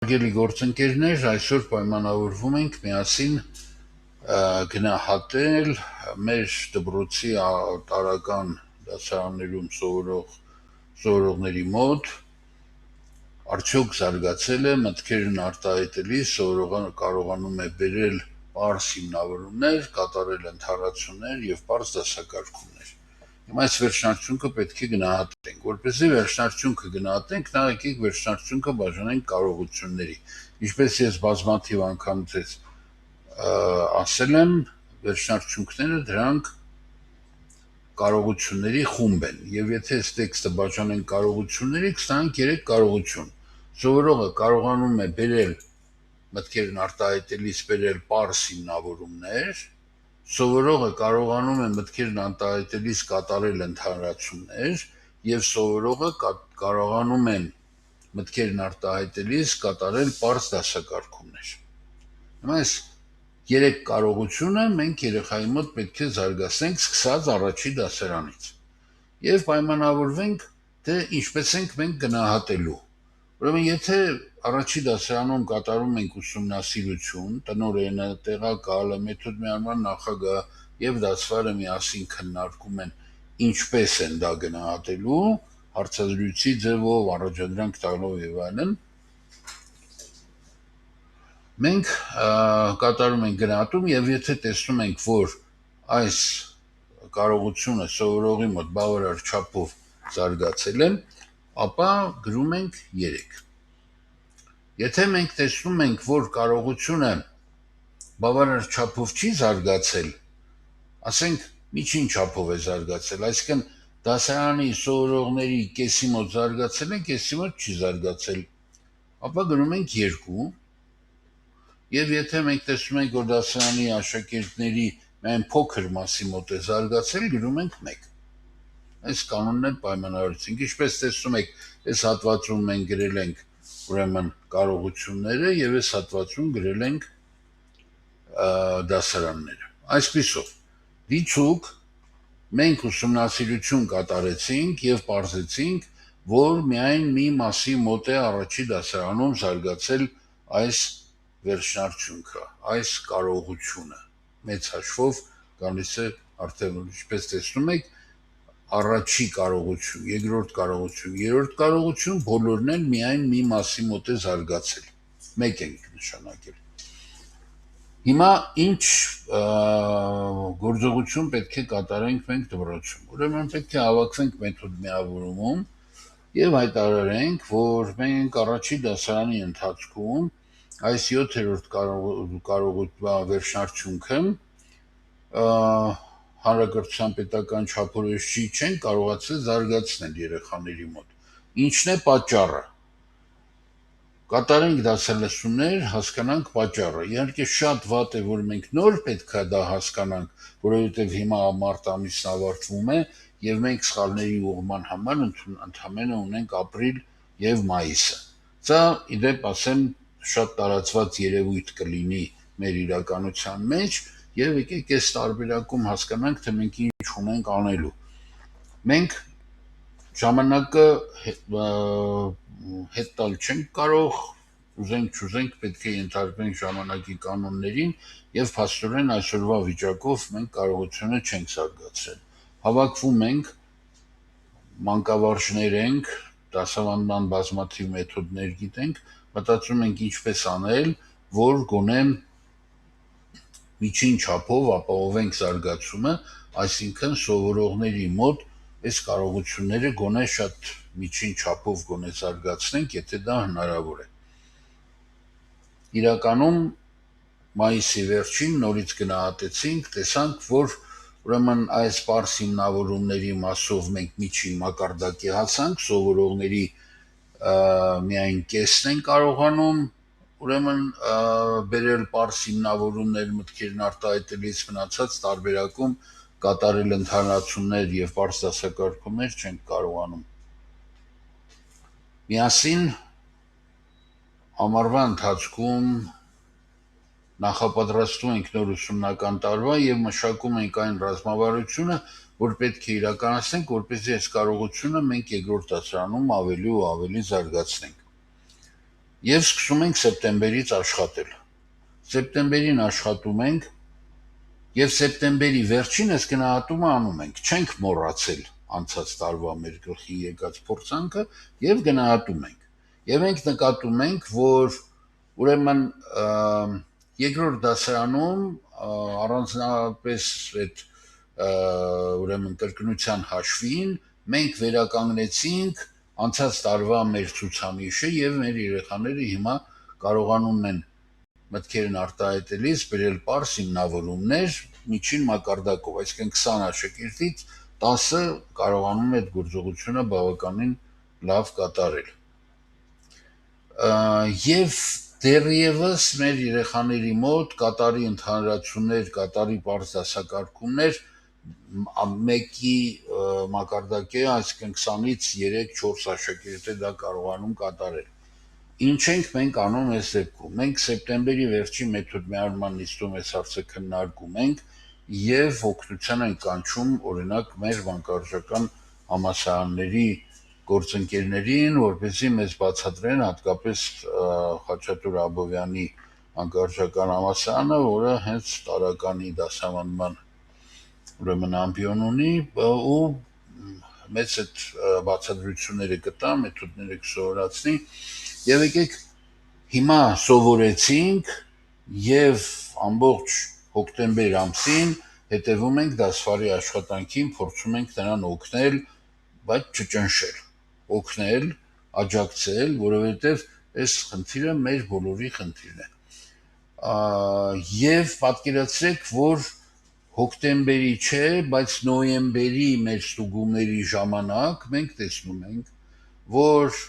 Հարգելի գործընկերներ, այսօր պայմանավորվում ենք միասին գնահատել մեր դպրոցի տարական դասարաններում սովորողների մոտ արդյոք զարգացել է մտքերն արտահայտելիս սովորողը կարողանում է բերել պարզ հիմնավորումներ, կատարել ընդհանրացումներ եւ պարզ դասակարգումներ։ Հիմա այս վերջնարդյունքը պետք է գնահատենք, որպեսզի վերջնարդյունքը գնահատենք, նա եկեք վերջնարդյունքը բաժանենք կարողությունների։ Ինչպես ես բազմաթիվ անգամ ձեզ ասել եմ, վերջնարդյունքները դրանք կարողությունների խումբ են, եւ եթե այս տեքստը բաժանենք կարողությունների, կստանանք 3 կարողություն։ Սովորողը կարողանում է բերել մտքերն արտահայտելիս բերել պարզ հիմնավորումներ, սովորողը կարողանում է մտքերն արտահայտելիս կատարել ընդհանրացումներ եւ սովորողը կարողանում է մտքերն արտահայտելիս կատարել պարզ դասակարգումներ։ Հիմա այս 3 կարողությունը մենք երեխայի մոտ պետք է զարգացնենք սկսած առաջի դասարանից եւ պայմանավորվենք, թե ինչպես ենք մենք գնահատելու։ Ուրեմն եթե առաջի դասարանում կատարում ենք ուսումնասիրություն, տնօրենը, տեղակալը, մեթոդմիանման նախագահը եւ դասվարը միասին քննարկում են ինչպես են դա գնահատելու, հարցազրույցի ձևով, առաջադրանք տալով եւ այլն, մենք կատարում ենք գնահատում եւ եթե տեսնում ենք, որ այս կարողությունը սովորողի մոտ բավարար չափով զարգացել է, ապա գրում ենք 3։ Եթե մենք տեսնում ենք, որ կարողությունը բավարար չափով չի զարգացել, ասենք միջին չափով է զարգացել, այսինքն դասարանի սովորողների կեսի մոտ զարգացել է, կեսի մոտ չի զարգացել, ապա գրում ենք 2։ Եվ եթե մենք տեսնում ենք, որ դասարանի աշակերտների միայն փոքր մասի մոտ է զարգացել, գրում ենք 1։ Այս կանոնն էլ պայմանավորեցինք։ Ինչպես տեսնում եք, այս հատվածում մենք գրել ենք ուրեմն կարողությունները եւ այս հատվածում գրել ենք դասարանները։ Այսպիսով, դիցուք մենք ուսումնասիրություն կատարեցինք եւ պարզեցինք, որ միայն մի մասի մոտ է առաջի դասարանում զարգացել այս վերջնարդյունքը, այս կարողությունը։ Մեծ հաշվով գալիս է արդեն, ինչպես տեսնում եք, առաջի կարողություն, երկրորդ կարողություն, երրորդ կարողություն, բոլորն էլ միայն մի մասի մոտ է զարգացել։ 1 ենք նշանակել։ Հիմա ինչ գործողություն պետք է կատարենք մենք դպրոցում։ Ուրեմն պետք է հավաքվենք մեթոդ միավորումում եւ հայտարարենք, որ մենք առաջի դասարանի ընթացքում այս 7-րդ կարողության վերջնարդյունքը հանրակրթության պետական չափորոշիչի չեն կարողացել զարգացնել երեխաների մոտ։ Ինչն է պատճառը։ Կատարենք դասալսումներ, հասկանանք պատճառը։ Իհարկե շատ վատ է, որ մենք նոր պետք է դա հասկանանք, որովհետև հիմա մարտ ամիսն ավարտվում է եւ մենք սխալների ուղղման համար ընդհանրապես ունենք ապրիլ եւ մայիսը։ Սա իդեպ ասեմ շատ տարածված երևույթ կլինի մեր իրականության մեջ եւ եկեք այս տարբերակում հասկանանք, թե մենք ինչ ունենք անելու։ Մենք ժամանակը հետ տալ չենք կարող, ուզենք պետք է ենթարկվենք ժամանակի կանոններին եւ փաստորեն այսօրվա վիճակով մենք կարողությունը չենք զարգացրել։ Հավաքվում ենք, մանկավարժներ ենք, դասավանդման բազմաթիվ մեթոդներ գիտենք, մտածում ենք ինչպես անել, որ գոնե միջին չափով ապահովենք զարգացումը, այսինքն սովորողների մոտ այս կարողությունները գոնե շատ միջին չափով գոնե զարգացնենք, եթե դա հնարավոր է։ Իրականում մայիսի վերջին նորից գնահատեցինք, տեսանք, որ ուրեմն այս պարզ հիմնավորումների մասով մենք միջին մակարդակի հասանք, սովորողների միայն կեսն են կարողանում ուրեմն բերել պարզ հիմնավորումներ մտքերն արտահայտելիս, մնացած տարբերակում կատարել ընդհանրացումներ եւ պարզ դասակարգումներ չենք կարողանում։ Միասին ամառվա ընթացքում նախապատրաստում ենք նոր ուսումնական տարվա եւ մշակում ենք այն ռազմավարությունը, որ պետք է իրականացնենք, որպեսզի այս կարողությունը մենք երկրորդ դասարանում ավելի ու ավելի զարգացնենք։ եւ սկսում ենք սեպտեմբերից աշխատել։ Սեպտեմբերին աշխատում ենք եւ սեպտեմբերի վերջին այս գնահատումը անում ենք։ Չենք մոռացել անցած տարվա մեր գլխի եկած փորձանքը եւ գնահատում ենք։ Եվ մենք նկատում ենք, որ ուրեմն երկրորդ դասարանում առանձնապես այդ ուրեմն կրկնության հաշվին մենք վերականգնեցինք անցած տարվա մեր ցուցանիշը եւ մեր երեխաները հիմա կարողանում են մտքերն արտահայտելիս բերել պարզ հիմնավորումներ միջին մակարդակով, այսինքն 20 աշակերտից 10-ը կարողանում է այդ գործողությունը բավականին լավ կատարել։ Եվ դեռևս մեր երեխաների մոտ կատարի ընդհանրացումներ, կատարի պարզ դասակարգումներ մեկի մակարդակի, այսինքն 20-ից 3-4 աշակերտ է դա կարողանում կատարել։ Ինչ ենք մենք անում այս դեպքում։ Մենք սեպտեմբերի վերջի մեթոդ միավորման նիստում այս հարցը քննարկում ենք եւ օգնության ենք կանչում օրինակ մեր վանկարժական համալսարանների գործընկերներին, որպեսզի մեզ բացատրեն հատկապես Խաչատուր Աբովյանի վանկարժական համալսարանը, որը հենց տարականի դասավանդման ուրեմն ամբիոն ունի ու մեծ այդ բացատրությունները կտա, մեթոդները կսովորացնի եւ եկեք հիմա սովորեցինք եւ ամբողջ հոկտեմբեր ամսին հետևում ենք դասվարի աշխատանքին, փորձում ենք նրան օգնել, բայց չճնշել, օգնել, աջակցել, որովհետեւ այս խնդիրը մեր բոլորի խնդիրն է։ Եվ պատկերացրեք, որ հոկտեմբերի չէ, բայց նոյեմբերի մեր ստուգումների ժամանակ մենք տեսնում ենք, որ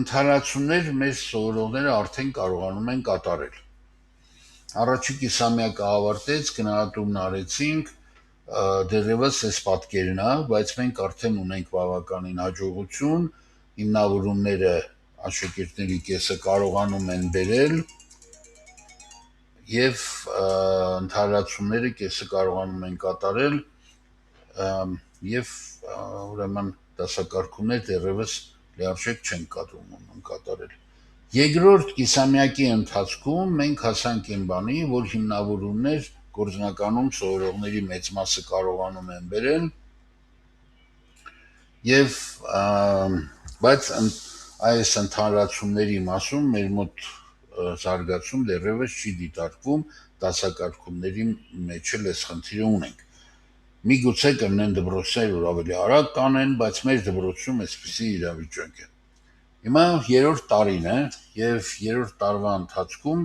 ընդհանրացումներ մեր սովորողները արդեն կարողանում են կատարել։ Առաջին կիսամյակը ավարտեց, գնահատումն արեցինք, դեռևս այս պատկերն է, բայց մենք արդեն ունենք բավականին հաջողություն, հիմնավորումները աշակերտների կեսը կարողանում են բերել եւ ընդհանրացումները կեսը կարողանում են կատարել եւ ուրեմն դասակարգումներ դեռևս լիարժեք չեն կատարել։ Երկրորդ կիսամյակի ընթացքում մենք հասանք այն բանի, որ հիմնավորումներ գործնականում սովորողների մեծ մասը կարողանում են բերել եւ բայց այս ընդհանրացումների մասում մեր մոտ զարգացում դեռևս չի դիտարկվում, դասակարգումների մեջ էլ այս խնդիրը ունենք։ Միգուցե կլինեն դպրոցներ, որ ավելի արագ կանեն, բայց մեր դպրոցում այսպիսի իրավիճակ է։ Հիմա երրորդ տարին է եւ երրորդ տարվա ընթացքում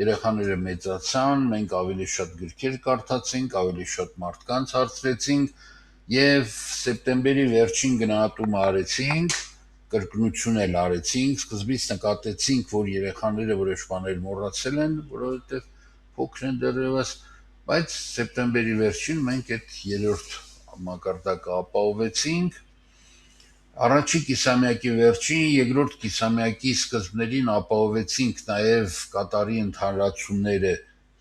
երեխաները մեծացան, մենք ավելի շատ գրքեր կարդացինք, ավելի շատ մարդկանց հարցրեցինք եւ սեպտեմբերի վերջին գնահատումը արեցինք, կրկնություն էլ արեցինք, սկզբից նկատեցինք, որ երեխաները որոշ բաներ մոռացել են, որովհետեւ փոքր են դեռևս, բայց սեպտեմբերի վերջին մենք այդ երրորդ մակարդակը ապահովեցինք։ Առաջին կիսամյակի վերջին, երկրորդ կիսամյակի սկզբներին ապահովեցինք նաև կատարի ընդհանրացումները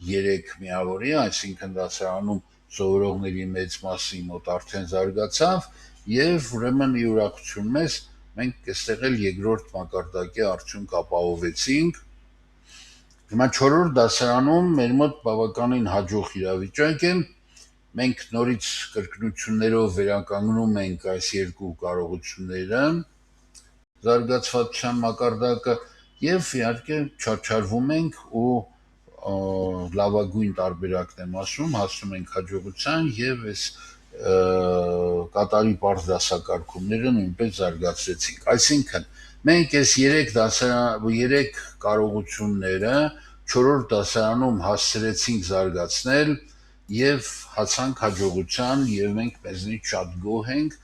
3 միավորի, այսինքն դասարանում սովորողների մեծ մասի մոտ արդեն զարգացավ եւ ուրեմն ի ուրախություն մեզ մենք այստեղ էլ երկրորդ մակարդակի արդյունք ապահովեցինք։ Հիմա 4-րդ դասարանում մեր մոտ բավականին հաջող իրավիճակ է։ Մենք նորից կրկնություններով վերականգնում ենք այս երկու կարողությունները, զարգացվածության մակարդակը եւ իհարկե չարչարվում ենք ու լավագույն տարբերակն եմ ասում, հասնում ենք հաջողության եւ այս կատարի պարզ դասակարգումները նույնպես զարգացրեցինք։ Այսինքն մենք այս 3 կարողությունները 4-րդ դասարանում հասցրեցինք զարգացնել եւ հասանք հաջողության եւ մենք մեզնից շատ գոհ ենք,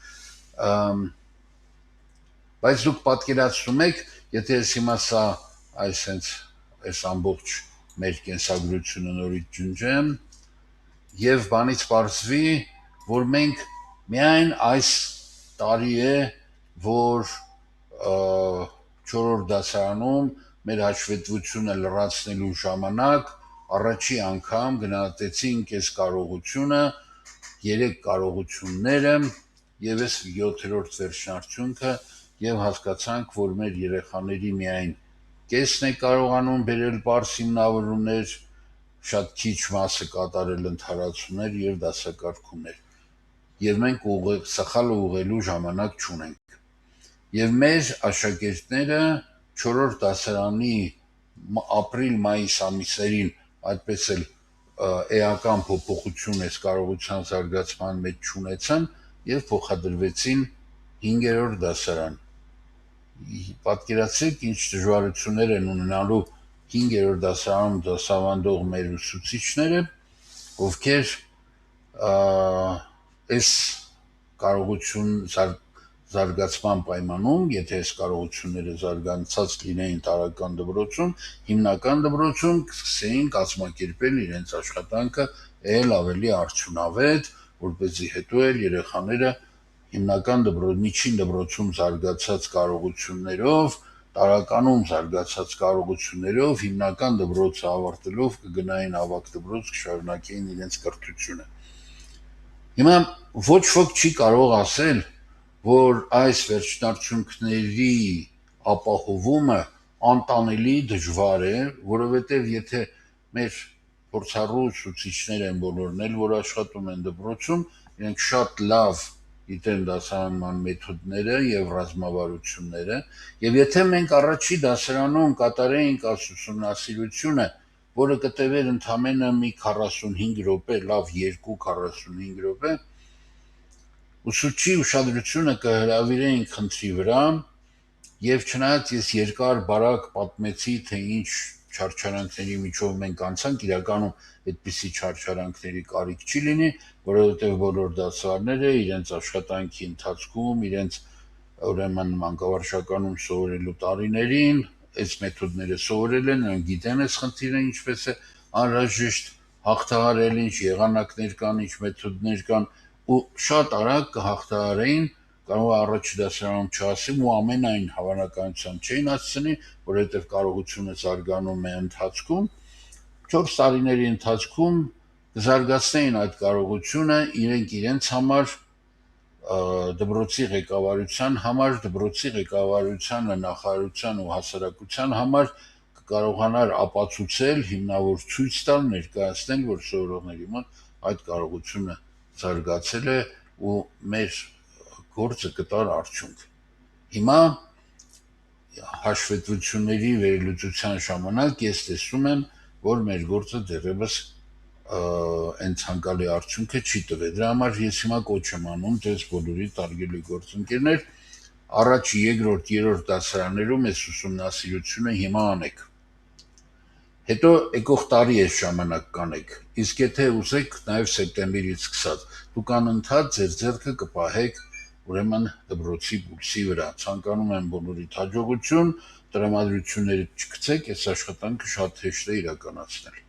բայց դուք պատկերացնում եք, եթե ես հիմա սա այս ամբողջ մեր կենսագրությունը նորից ջնջեմ եւ բանից պարզվի, որ մենք միայն այս տարի է, որ 4-րդ դասարանում մեր հաշվետվությունը լրացնելու ժամանակ առաջի անգամ գնահատեցինք այս կարողությունը, 3 կարողությունները եւ այս 7-րդ վերջնարդյունքը եւ հասկացանք, որ մեր երեխաների միայն կեսն է կարողանում բերել բարձ հիմնավորումներ, շատ քիչ մասը կատարել ընդհանրացումներ եւ դասակարգումներ։ Եվ մենք սխալը ուղղելու ժամանակ չունենք։ Եվ մեր աշակերտները 4-րդ դասարանի ապրիլ-մայիս ամիսներին այդպես էլ էական փոփոխություն այս կարողության զարգացման մեջ չունեցան եւ փոխադրվեցին 5-րդ դասարան։ Պատկերացրեք ինչ դժվարություններ են ունենալու 5-րդ դասարանում դասավանդող մեր ուսուցիչները, ովքեր այս կարողություն զարգացման պայմանում, եթե այս կարողությունները զարգացած լինեին տարրական դպրոցում, հիմնական դպրոցում կսկսեին կազմակերպել իրենց աշխատանքը ել ավելի արդյունավետ, որպեսզի հետո էլ երեխաները հիմնական միջին դպրոցում զարգացած կարողություններով, տարրականում զարգացած կարողություններով, հիմնական դպրոցը ավարտելով կգնային ավագ դպրոց, կշարունակեին իրենց կրթությունը։ Հիմա ոչ ոք չի կարող ասել, որ այս վերջնարդյունքների ապահովումը անտանելի դժվար է, որովհետև եթե մեր փորձառու ուսուցիչներ են բոլորն էլ, որ աշխատում են դպրոցում, իրենք շատ լավ գիտեն դասավանդման մեթոդները եւ ռազմավարությունները, եւ եթե մենք առաջի դասարանում կատարեինք այս ուսումնասիրությունը, որը կտևեր ընդամենը մի 45 րոպե, լավ 2-45 րոպե, ուսուցչի ուշադրությունը կհրավիրեին խնդրի վրա, եւ չնայած ես երկար բարակ պատմեցի, թե ինչ չարչարանքների միջով մենք անցանք, իրականում այդպիսի չարչարանքների կարիք չի լինի, որովհետև բոլոր դասարները իրենց աշխատանքի ընթացքում, իրենց ուրեմն մանկավարժականում սովորելու տարիներին այս մեթոդները սովորել են, նրանք գիտեն այս խնդիրը ինչպես է անհրաժեշտ հաղթահարել, ինչ եղանակներ կան, ինչ մեթոդներ կան, ու շատ արագ կհաղթահարեին, կարող է առաջի դասարանում չասեմ ու ամենայն հավանականությամբ չէին հասցնի, որովհետև կարողությունը զարգանում է ընթացքում, 4 տարիների ընթացքում կզարգացնեին այդ կարողությունը իրենք իրենց համար, դպրոցի ղեկավարության համար, դպրոցի ղեկավարությանը, նախարարության ու հասարակության համար կկարողանար ապացուցել, հիմնավոր ցույց տալ, ներկայացնել, որ սովորողների մոտ այդ կարողությունը զարգացել է ու մեր գործը կտար արդյունք։ Հիմա հաշվետվությունների վերլուծության ժամանակ ես տեսնում եմ, որ մեր գործը դեռևս այն ցանկալի արդյունքը չի տվել։ Դրա համար ես հիմա կոչ եմ անում ձեզ բոլորի տարգելի գործընկերներ, առաջ, երկրորդ, երրորդ դասարաններում այս ուսումնասիրությունը հիմա անեք։ Հետո եկող տարի այս ժամանակ կանեք, իսկ եթե ուզեք նաև սեպտեմբերից սկսած, դուք անընդհատ ձեր ձեռքը կպահեք ուրեմն դպրոցի պուլսի վրա։ Ցանկանում եմ բոլորիդ հաջողություն, տրամադրությունները չգցեք, այս աշխատանքը շատ հեշտ է իրականացնել։